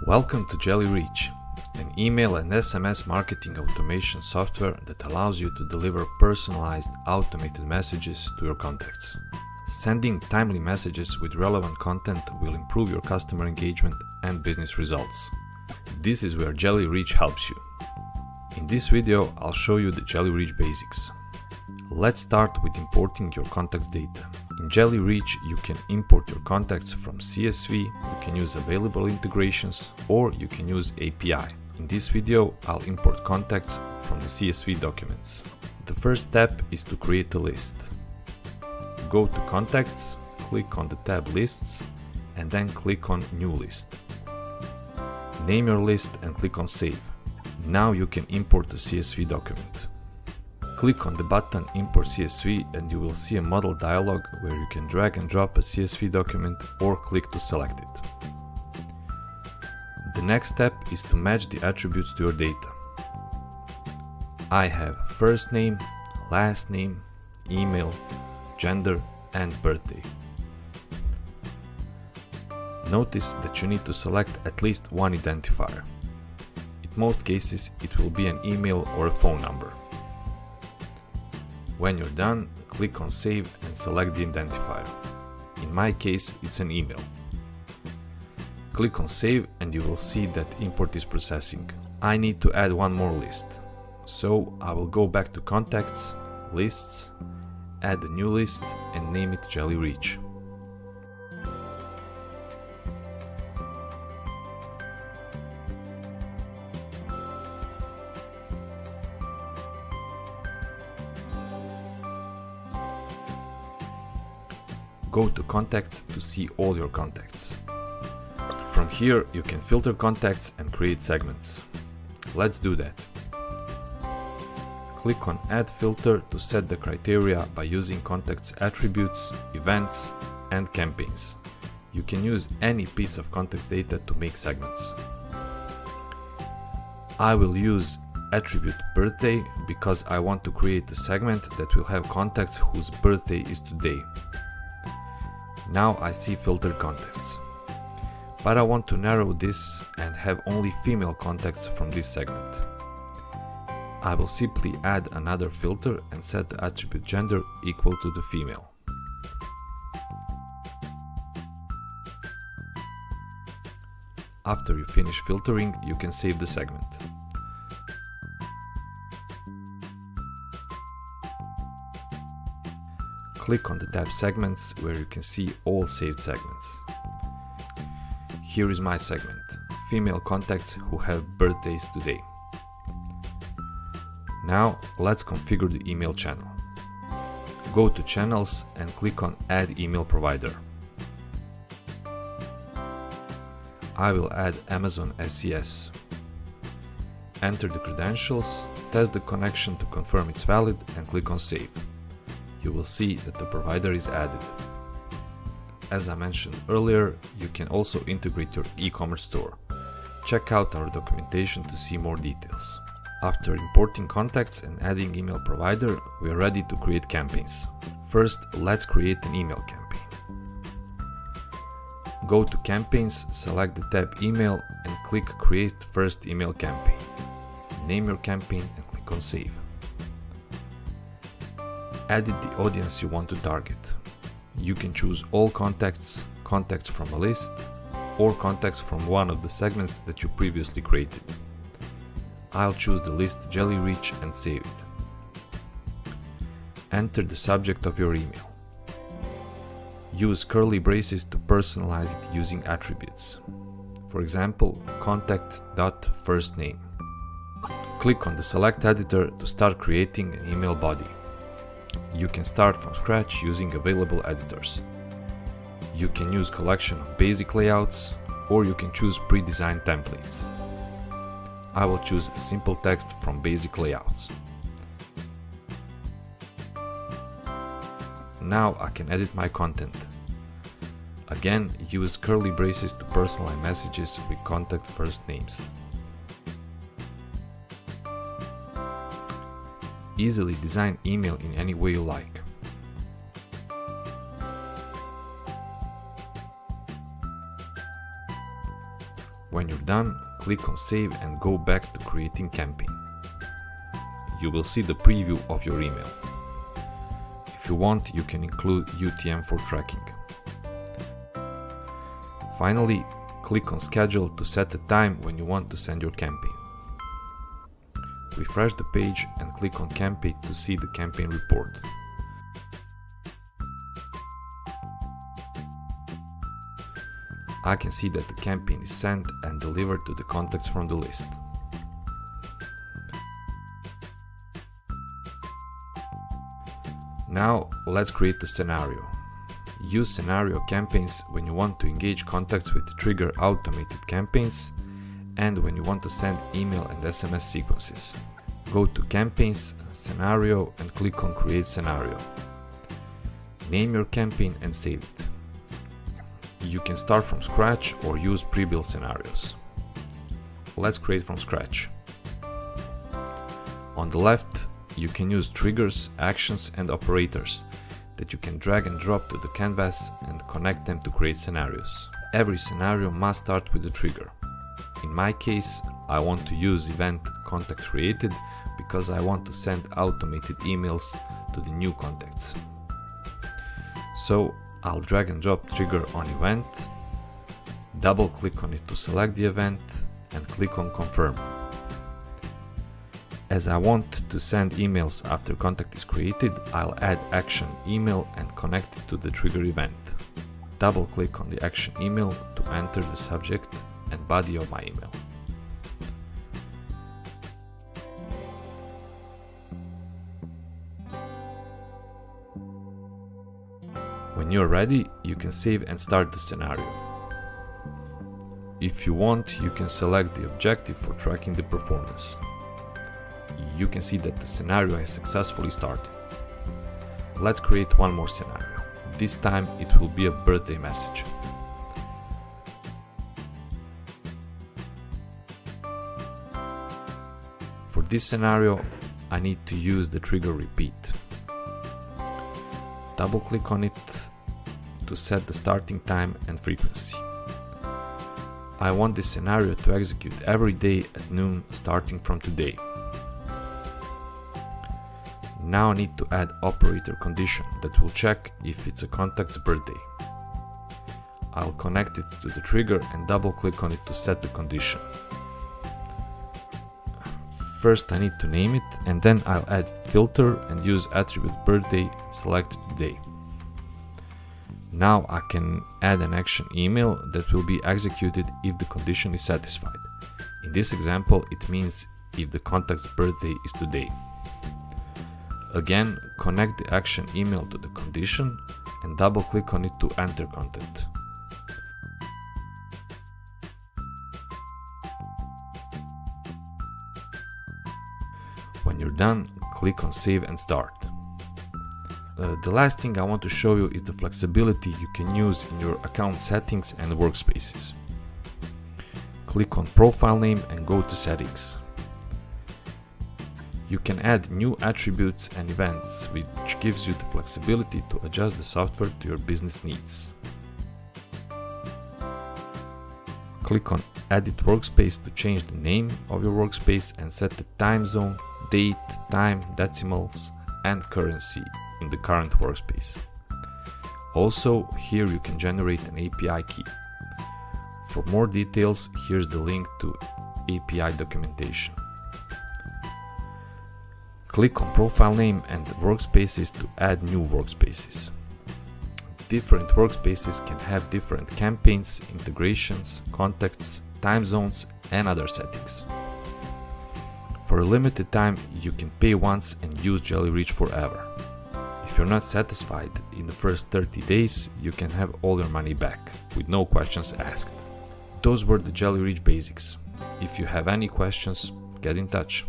Welcome to Jellyreach, an email and SMS marketing automation software that allows you to deliver personalized, automated messages to your contacts. Sending timely messages with relevant content will improve your customer engagement and business results. This is where Jellyreach helps you. In this video, I'll show you the Jellyreach basics. Let's start with importing your contacts data. In Jellyreach, you can import your contacts from CSV, you can use available integrations, or you can use API. In this video, I'll import contacts from the CSV documents. The first step is to create a list. Go to Contacts, click on the tab Lists, and then click on New List. Name your list and click on Save. Now you can import the CSV document. Click on the button Import CSV and you will see a modal dialog where you can drag and drop a CSV document or click to select it. The next step is to match the attributes to your data. I have first name, last name, email, gender, and birthday. Notice that you need to select at least one identifier. In most cases, it will be an email or a phone number. When you're done, click on Save and select the identifier. In my case, it's an email. Click on Save and you will see that import is processing. I need to add one more list. So I will go back to Contacts, Lists, add a new list and name it Jellyreach. Go to Contacts to see all your contacts. From here, you can filter contacts and create segments. Let's do that. Click on Add Filter to set the criteria by using contacts attributes, events, and campaigns. You can use any piece of contacts data to make segments. I will use attribute birthday because I want to create a segment that will have contacts whose birthday is today. Now I see filtered contacts. But I want to narrow this and have only female contacts from this segment. I will simply add another filter and set the attribute gender equal to the female. After you finish filtering, you can save the segment. Click on the tab Segments where you can see all saved segments. Here is my segment, female contacts who have birthdays today. Now let's configure the email channel. Go to Channels and click on Add Email Provider. I will add Amazon SES. Enter the credentials, test the connection to confirm it's valid and click on Save. You will see that the provider is added. As I mentioned earlier, you can also integrate your e-commerce store. Check out our documentation to see more details. After importing contacts and adding email provider, we are ready to create campaigns. First, let's create an email campaign. Go to Campaigns, select the tab Email and click Create First Email Campaign. Name your campaign and click on Save. Edit the audience you want to target. You can choose all contacts, contacts from a list, or contacts from one of the segments that you previously created. I'll choose the list Jellyreach and save it. Enter the subject of your email. Use curly braces to personalize it using attributes. For example, contact.firstname. Click on the Select editor to start creating an email body. You can start from scratch using available editors. You can use collection of basic layouts, or you can choose pre-designed templates. I will choose a simple text from basic layouts. Now I can edit my content. Again, use curly braces to personalize messages with contact first names. Easily design email in any way you like. When you're done, click on Save and go back to creating campaign. You will see the preview of your email. If you want, you can include UTM for tracking. Finally, click on Schedule to set a time when you want to send your campaign. Refresh the page and click on Campaign to see the campaign report. I can see that the campaign is sent and delivered to the contacts from the list. Now let's create a scenario. Use scenario campaigns when you want to engage contacts with trigger automated campaigns and when you want to send email and SMS sequences. Go to Campaigns, Scenario and click on Create Scenario. Name your campaign and save it. You can start from scratch or use pre-built scenarios. Let's create from scratch. On the left, you can use triggers, actions and operators that you can drag and drop to the canvas and connect them to create scenarios. Every scenario must start with a trigger. In my case, I want to use event contact created because I want to send automated emails to the new contacts. So I'll drag and drop trigger on event, double click on it to select the event and click on confirm. As I want to send emails after contact is created, I'll add action email and connect it to the trigger event. Double click on the action email to enter the subject and body of my email. When you're ready, you can save and start the scenario. If you want, you can select the objective for tracking the performance. You can see that the scenario has successfully started. Let's create one more scenario. This time it will be a birthday message. For this scenario, I need to use the trigger repeat. Double click on it to set the starting time and frequency. I want this scenario to execute every day at noon starting from today. Now I need to add operator condition that will check if it's a contact's birthday. I'll connect it to the trigger and double click on it to set the condition. First I need to name it and then I'll add filter and use attribute birthday selected today. Now I can add an action email that will be executed if the condition is satisfied. In this example, it means if the contact's birthday is today. Again, connect the action email to the condition and double click on it to enter content. When you're done, click on Save and Start. The last thing I want to show you is the flexibility you can use in your account settings and workspaces. Click on Profile Name and go to Settings. You can add new attributes and events, which gives you the flexibility to adjust the software to your business needs. Click on Edit Workspace to change the name of your workspace and set the time zone, date, time, decimals, and currency in the current workspace. Also, here you can generate an API key. For more details, here's the link to API documentation. Click on Profile Name and Workspaces to add new workspaces. Different workspaces can have different campaigns, integrations, contacts, time zones, and other settings. For a limited time, you can pay once and use Jellyreach forever. If you're not satisfied in the first 30 days, you can have all your money back, with no questions asked. Those were the Jellyreach basics. If you have any questions, get in touch.